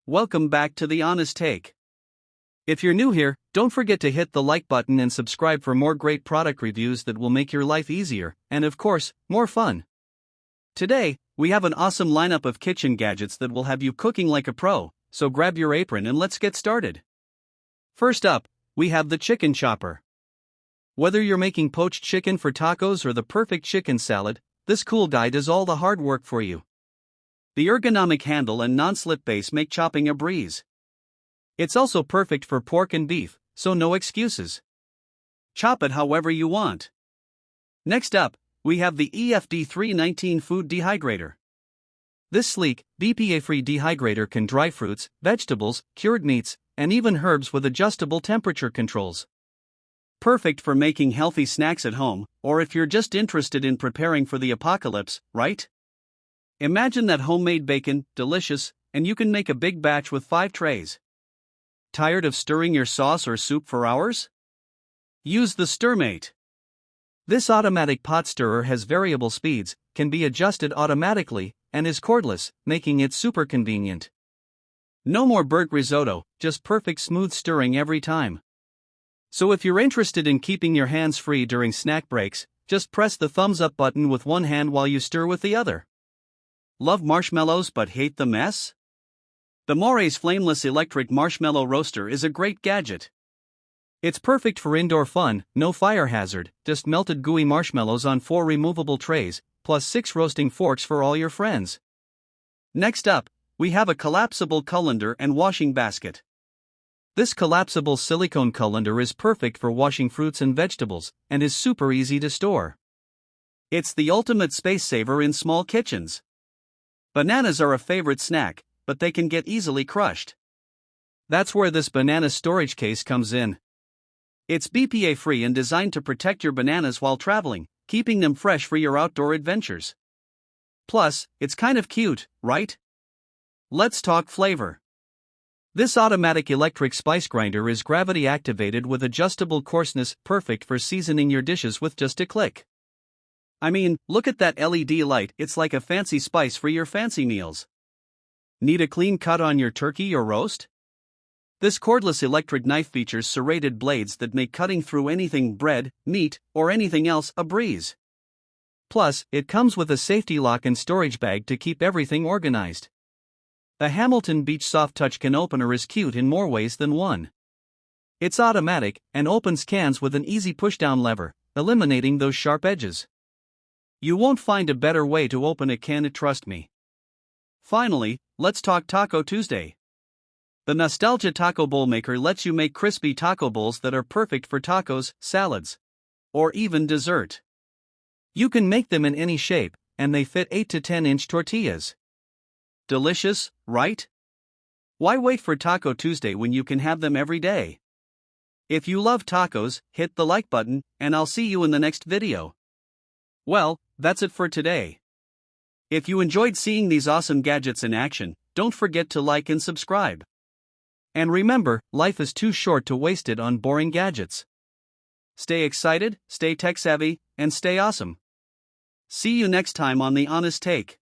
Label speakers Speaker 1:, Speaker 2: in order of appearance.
Speaker 1: Welcome back to The Honest Take. If you're new here, don't forget to hit the like button and subscribe for more great product reviews that will make your life easier, and of course, more fun. Today, we have an awesome lineup of kitchen gadgets that will have you cooking like a pro, so grab your apron and let's get started. First up, we have the chicken chopper. Whether you're making poached chicken for tacos or the perfect chicken salad, this cool guy does all the hard work for you. The ergonomic handle and non-slip base make chopping a breeze. It's also perfect for pork and beef, so no excuses. Chop it however you want. Next up, we have the EFD319 Food Dehydrator. This sleek, BPA-free dehydrator can dry fruits, vegetables, cured meats, and even herbs with adjustable temperature controls. Perfect for making healthy snacks at home, or if you're just interested in preparing for the apocalypse, right? Imagine that homemade bacon, delicious, and you can make a big batch with 5 trays. Tired of stirring your sauce or soup for hours? Use the StirMate. This automatic pot stirrer has variable speeds, can be adjusted automatically, and is cordless, making it super convenient. No more burnt risotto, just perfect smooth stirring every time. So if you're interested in keeping your hands free during snack breaks, just press the thumbs up button with one hand while you stir with the other. Love marshmallows but hate the mess? The More's flameless electric marshmallow roaster is a great gadget. It's perfect for indoor fun, no fire hazard, just melted gooey marshmallows on 4 removable trays, plus 6 roasting forks for all your friends. Next up, we have a collapsible colander and washing basket. This collapsible silicone colander is perfect for washing fruits and vegetables, and is super easy to store. It's the ultimate space saver in small kitchens. Bananas are a favorite snack, but they can get easily crushed. That's where this banana storage case comes in. It's BPA-free and designed to protect your bananas while traveling, keeping them fresh for your outdoor adventures. Plus, it's kind of cute, right? Let's talk flavor. This automatic electric spice grinder is gravity activated with adjustable coarseness, perfect for seasoning your dishes with just a click. I mean, look at that LED light, it's like a fancy spice for your fancy meals. Need a clean cut on your turkey or roast? This cordless electric knife features serrated blades that make cutting through anything bread, meat, or anything else a breeze. Plus, it comes with a safety lock and storage bag to keep everything organized. The Hamilton Beach Soft Touch can opener is cute in more ways than one. It's automatic and opens cans with an easy pushdown lever, eliminating those sharp edges. You won't find a better way to open a can, trust me. Finally, let's talk Taco Tuesday. The Nostalgia Taco Bowl Maker lets you make crispy taco bowls that are perfect for tacos, salads, or even dessert. You can make them in any shape, and they fit 8 to 10-inch tortillas. Delicious, right? Why wait for Taco Tuesday when you can have them every day? If you love tacos, hit the like button, and I'll see you in the next video. Well, that's it for today. If you enjoyed seeing these awesome gadgets in action, don't forget to like and subscribe. And remember, life is too short to waste it on boring gadgets. Stay excited, stay tech savvy, and stay awesome. See you next time on The Honest Take.